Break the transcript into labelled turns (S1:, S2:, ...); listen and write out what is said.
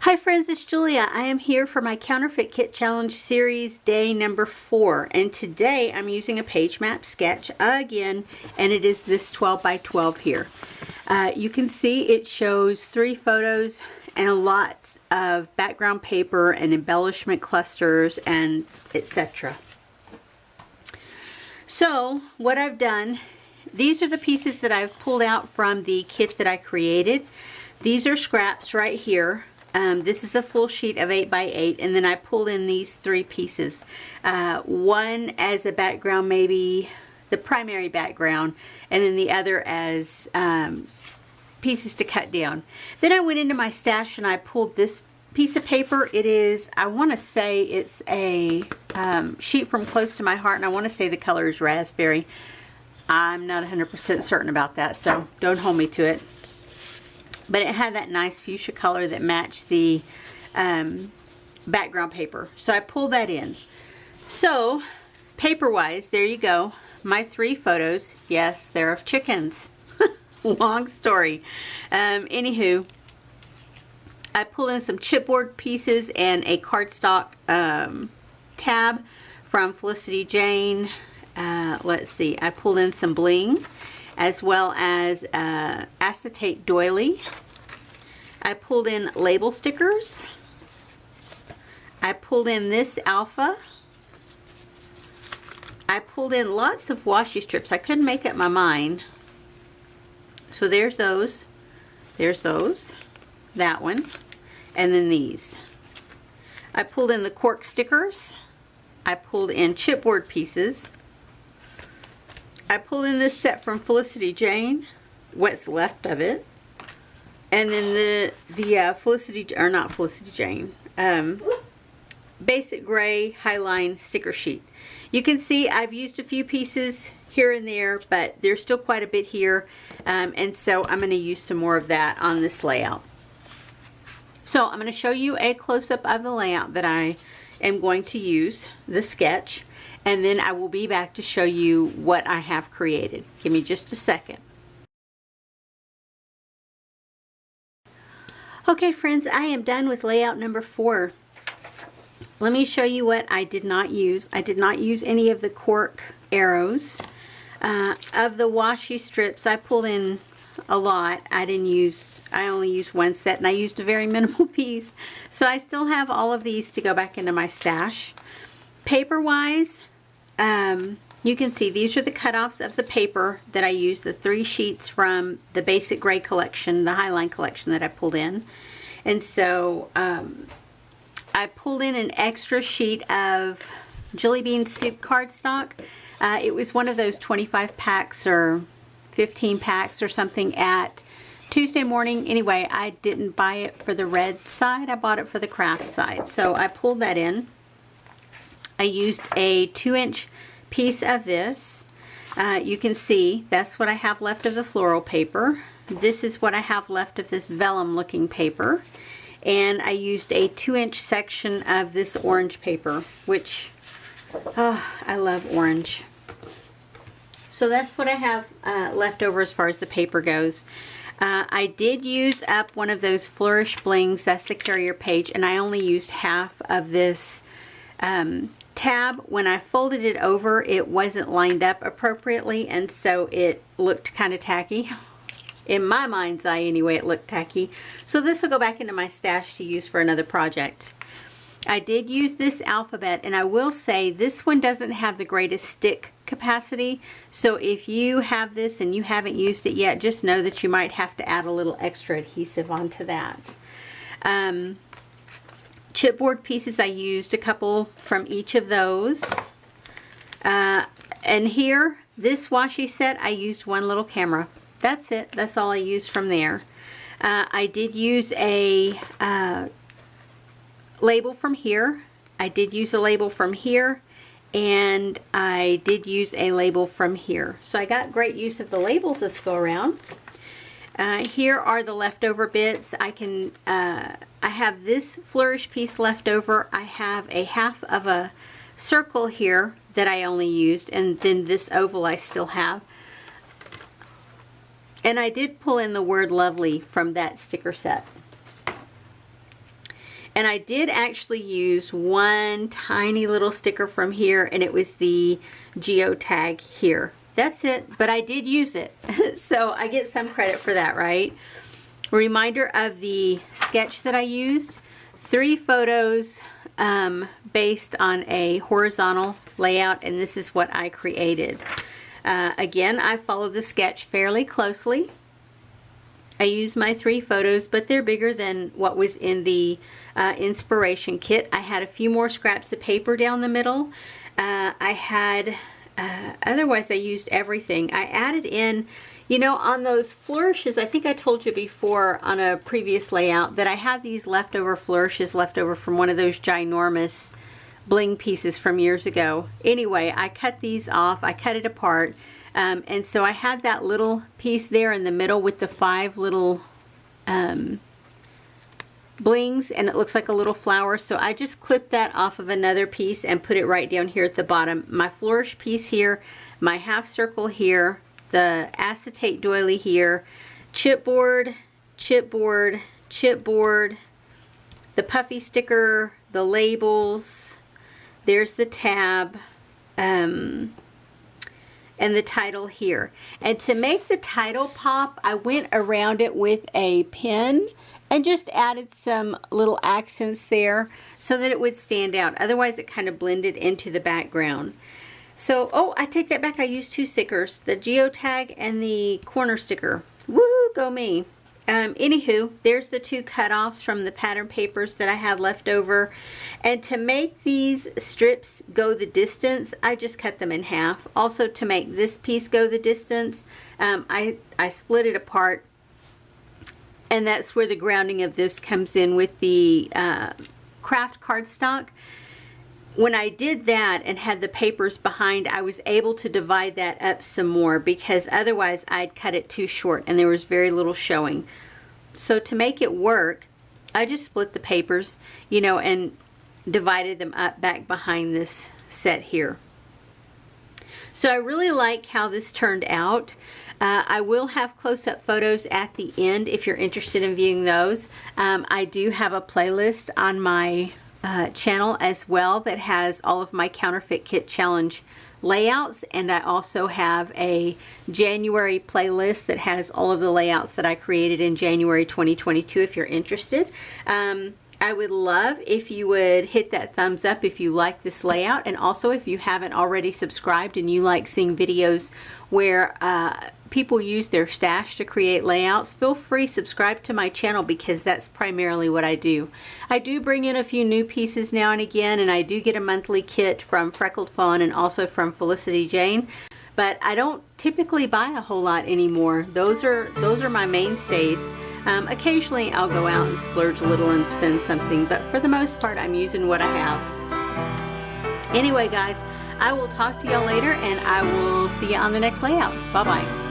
S1: Hi friends, it's Julia. I am here for my Counterfeit Kit Challenge Series day number 4, and today I'm using a page map sketch again, and it is this 12 by 12 here. You can see it shows 3 photos and a lot of background paper and embellishment clusters and etc. So what I've done, these are the pieces that I've pulled out from the kit that I created. These are scraps right here. This is a full sheet of 8 by 8, and then I pulled in these 3 pieces. One as a background, maybe the primary background, and then the other as pieces to cut down. Then I went into my stash and I pulled this piece of paper. It is, I want to say it's a sheet from Close to My Heart, and I want to say the color is raspberry. I'm not 100% certain about that, so don't hold me to it. But it had that nice fuchsia color that matched the background paper. So I pulled that in. So paper-wise, there you go. My 3 photos. Yes, they're of chickens. Long story. Anywho, I pulled in some chipboard pieces and a cardstock tab from Felicity Jane. Let's see. I pulled in some bling, as well as acetate doily. I pulled in label stickers. I pulled in this alpha. I pulled in lots of washi strips. I couldn't make up my mind. So there's those. There's those. That one. And then these. I pulled in the cork stickers. I pulled in chipboard pieces. I pulled in this set from Felicity Jane, what's left of it, and then the Felicity, or not Felicity Jane, basic gray highline sticker sheet. You can see I've used a few pieces here and there, but there's still quite a bit here, and so I'm going to use some more of that on this layout. So I'm going to show you a close-up of the layout that I am going to use, the sketch. And then I will be back to show you what I have created. Give me just a second. Okay friends, I am done with layout number 4. Let me show you what I did not use. I did not use any of the cork arrows. Of the washi strips, I pulled in a lot. I only used 1 set, and I used a very minimal piece. So I still have all of these to go back into my stash. Paper wise, you can see these are the cutoffs of the paper that I used, the 3 sheets from the basic gray collection, the Highline collection that I pulled in. And so I pulled in an extra sheet of Jelly Bean Soup cardstock. It was one of those 25 packs or 15 packs or something at Tuesday Morning. Anyway, I didn't buy it for the red side, I bought it for the craft side. So I pulled that in. I used a 2-inch piece of this. You can see that's what I have left of the floral paper. This is what I have left of this vellum looking paper. And I used a 2-inch section of this orange paper, which, oh, I love orange. So that's what I have left over as far as the paper goes. I did use up one of those Flourish Blings, that's the carrier page, and I only used half of this tab. When I folded it over, it wasn't lined up appropriately, and so it looked kind of tacky. In my mind's eye anyway, it looked tacky. So this will go back into my stash to use for another project. I did use this alphabet, and I will say this one doesn't have the greatest stick capacity. So if you have this and you haven't used it yet, just know that you might have to add a little extra adhesive onto that. Chipboard pieces, I used a couple from each of those. And here, this washi set, I used 1 little camera. That's it. That's all I used from there. I did use a label from here. I did use a label from here. And I did use a label from here. So I got great use of the labels this go around. Here are the leftover bits. I have this flourish piece left over. I have a half of a circle here that I only used, and then this oval I still have. And I did pull in the word lovely from that sticker set. And I did actually use one tiny little sticker from here, and it was the geotag here. That's it, but I did use it. So I get some credit for that, right? Reminder of the sketch that I used. 3 photos based on a horizontal layout, and this is what I created. Again, I followed the sketch fairly closely. I used my 3 photos, but they're bigger than what was in the inspiration kit. I had a few more scraps of paper down the middle. Otherwise I used everything. I added in, you know, on those flourishes, I think I told you before on a previous layout that I had these leftover flourishes left over from one of those ginormous bling pieces from years ago. Anyway, I cut these off, I cut it apart, and so I had that little piece there in the middle with the 5 little blings, and it looks like a little flower, so I just clipped that off of another piece and put it right down here at the bottom. My flourish piece here, my half circle here, the acetate doily here, chipboard, chipboard, chipboard, the puffy sticker, the labels, there's the tab, and the title here. And to make the title pop, I went around it with a pen and just added some little accents there so that it would stand out. Otherwise it kind of blended into the background. So, oh, I take that back. I used 2 stickers, the geotag and the corner sticker. Woo, go me. Anywho, there's the 2 cutoffs from the pattern papers that I had left over. And to make these strips go the distance, I just cut them in half. Also, to make this piece go the distance, I split it apart. And that's where the grounding of this comes in with the craft cardstock. When I did that and had the papers behind, I was able to divide that up some more because otherwise I'd cut it too short and there was very little showing. So to make it work, I just split the papers, you know, and divided them up back behind this set here. So I really like how this turned out. I will have close-up photos at the end if you're interested in viewing those. I do have a playlist on my channel as well that has all of my Counterfeit Kit Challenge layouts, and I also have a January playlist that has all of the layouts that I created in January 2022 if you're interested. I would love if you would hit that thumbs up if you like this layout, and also if you haven't already subscribed and you like seeing videos where people use their stash to create layouts, feel free to subscribe to my channel because that's primarily what I do. I do bring in a few new pieces now and again, and I do get a monthly kit from Freckled Fawn and also from Felicity Jane, but I don't typically buy a whole lot anymore. Those are my mainstays. Occasionally I'll go out and splurge a little and spend something, but for the most part I'm using what I have. Anyway guys, I will talk to y'all later and I will see you on the next layout. Bye bye.